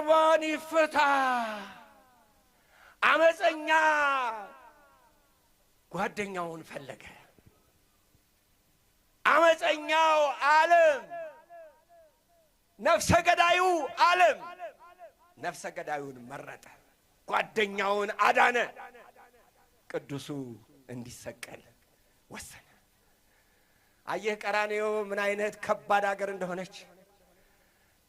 በርባን ይፈታ። አመፀኛ ጓደኛውን ፈለገ። አመፀኛው ዓለም ነፍሰ ገዳዩ ዓለም ነፍሰ ገዳዩን መረጠ፣ ጓደኛውን አዳነ። ቅዱሱ እንዲሰቀል ወሰነ። አየህ ቀራንዮ ምን አይነት ከባድ ሀገር እንደሆነች።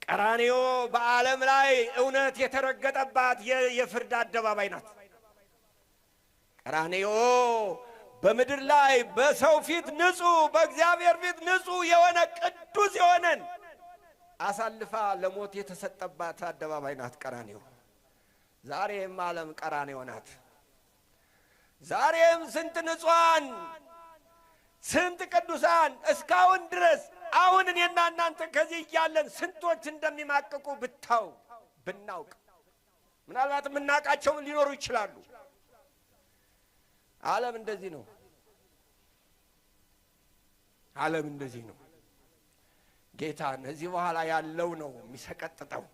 ቀራንዮ በዓለም ላይ እውነት የተረገጠባት የፍርድ አደባባይ ናት። ቀራንዮ በምድር ላይ በሰው ፊት ንጹህ፣ በእግዚአብሔር ፊት ንጹህ የሆነ ቅዱስ የሆነን አሳልፋ ለሞት የተሰጠባት አደባባይ ናት ቀራንዮ። ዛሬም ዓለም ቀራንዮ ናት። ዛሬም ስንት ንጹሃን ስንት ቅዱሳን እስካሁን ድረስ አሁን እኔና እናንተ ከዚህ እያለን ስንቶች እንደሚማቅቁ ብናውቅ ምናልባት የምናውቃቸው ሊኖሩ ይችላሉ። ዓለም እንደዚህ ነው። ዓለም እንደዚህ ነው። ጌታን እዚህ በኋላ ያለው ነው የሚሰቀጥጠው።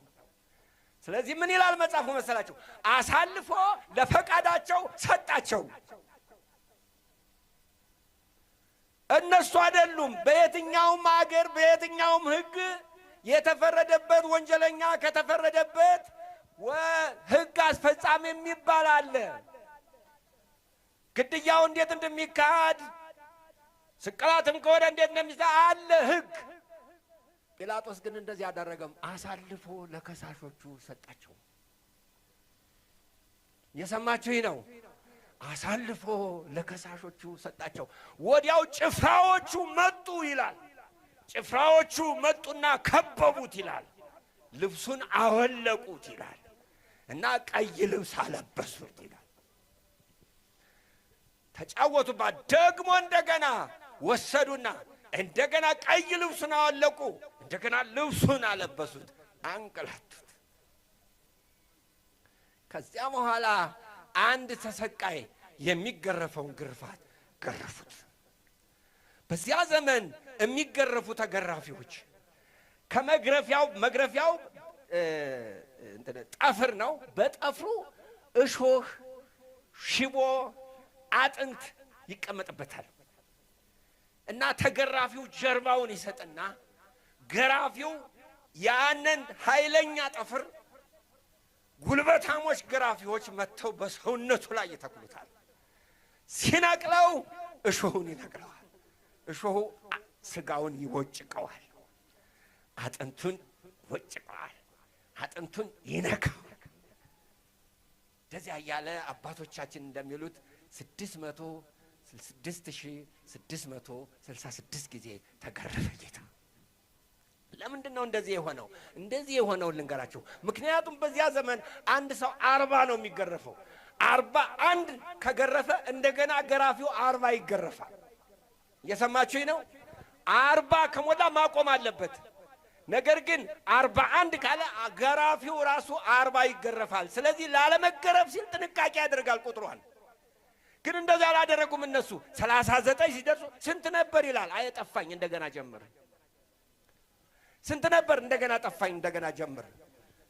ስለዚህ ምን ይላል መጽሐፉ መሰላችሁ? አሳልፎ ለፈቃዳቸው ሰጣቸው። እነሱ አይደሉም። በየትኛውም አገር በየትኛውም ሕግ የተፈረደበት ወንጀለኛ ከተፈረደበት ሕግ አስፈጻሚ የሚባል አለ። ግድያው እንዴት እንደሚካሄድ ስቅላትም ከሆነ እንዴት እንደሚሰራ አለ ሕግ። ጲላጦስ ግን እንደዚህ አደረገም፣ አሳልፎ ለከሳሾቹ ሰጣቸው። የሰማችሁ ነው። አሳልፎ ለከሳሾቹ ሰጣቸው። ወዲያው ጭፍራዎቹ መጡ ይላል። ጭፍራዎቹ መጡና ከበቡት ይላል። ልብሱን አወለቁት ይላል እና ቀይ ልብስ አለበሱት ይላል። ተጫወቱባት። ደግሞ እንደገና ወሰዱና እንደገና ቀይ ልብሱን አወለቁ፣ እንደገና ልብሱን አለበሱት፣ አንቀላቱት። ከዚያ በኋላ አንድ ተሰቃይ የሚገረፈውን ግርፋት ገረፉት። በዚያ ዘመን የሚገረፉ ተገራፊዎች መግረፊያው ጠፍር ነው። በጠፍሩ እሾህ፣ ሽቦ፣ አጥንት ይቀመጥበታል እና ተገራፊው ጀርባውን ይሰጥና ገራፊው ያንን ኃይለኛ ጠፍር ጉልበታሞች ገራፊዎች መጥተው በሰውነቱ ላይ ይተክሉታል። ሲነቅለው እሾሁን ይነቅለዋል። እሾሁ ስጋውን ይወጭቀዋል፣ አጥንቱን ይወጭቀዋል፣ አጥንቱን ይነካዋል። እንደዚያ እያለ አባቶቻችን እንደሚሉት 6666 ጊዜ ተገረፈ ጌታ። ለምንድን ነው እንደዚህ የሆነው? እንደዚህ የሆነው ልንገራችሁ። ምክንያቱም በዚያ ዘመን አንድ ሰው 40 ነው የሚገረፈው። 41 ከገረፈ እንደገና ገራፊው 40 ይገረፋል። እየሰማችሁኝ ነው? 40 ከሞላ ማቆም አለበት። ነገር ግን 41 ካለ ገራፊው ራሱ 40 ይገረፋል። ስለዚህ ላለመገረፍ ሲል ጥንቃቄ ያደርጋል ቁጥሯን። ግን እንደዛ አላደረጉም እነሱ። 39 ሲደርሱ ስንት ነበር ይላል። አይ ጠፋኝ፣ እንደገና ጀምር። ስንት ነበር? እንደገና ጠፋኝ፣ እንደገና ጀምር።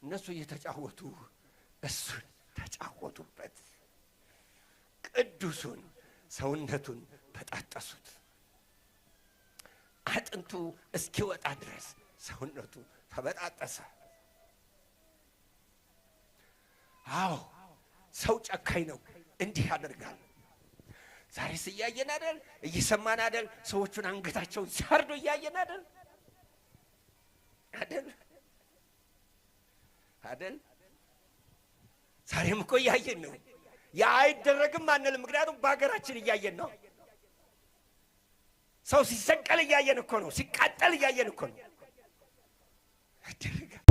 እነሱ እየተጫወቱ እሱን ተጫወቱበት። ቅዱሱን ሰውነቱን በጣጠሱት። አጥንቱ እስኪወጣ ድረስ ሰውነቱ ተበጣጠሰ። አዎ ሰው ጨካኝ ነው፣ እንዲህ ያደርጋል። ዛሬስ እያየን አይደል? እየሰማን አይደል? ሰዎቹን አንገታቸውን ሲያርዱ እያየን አይደል? አይደል? ዛሬም እኮ እያየን ነው። ያ አይደረግም አንልም፣ ምክንያቱም በሀገራችን እያየን ነው። ሰው ሲሰቀል እያየን እኮ ነው። ሲቃጠል እያየን እኮ ነው። አይደረግም።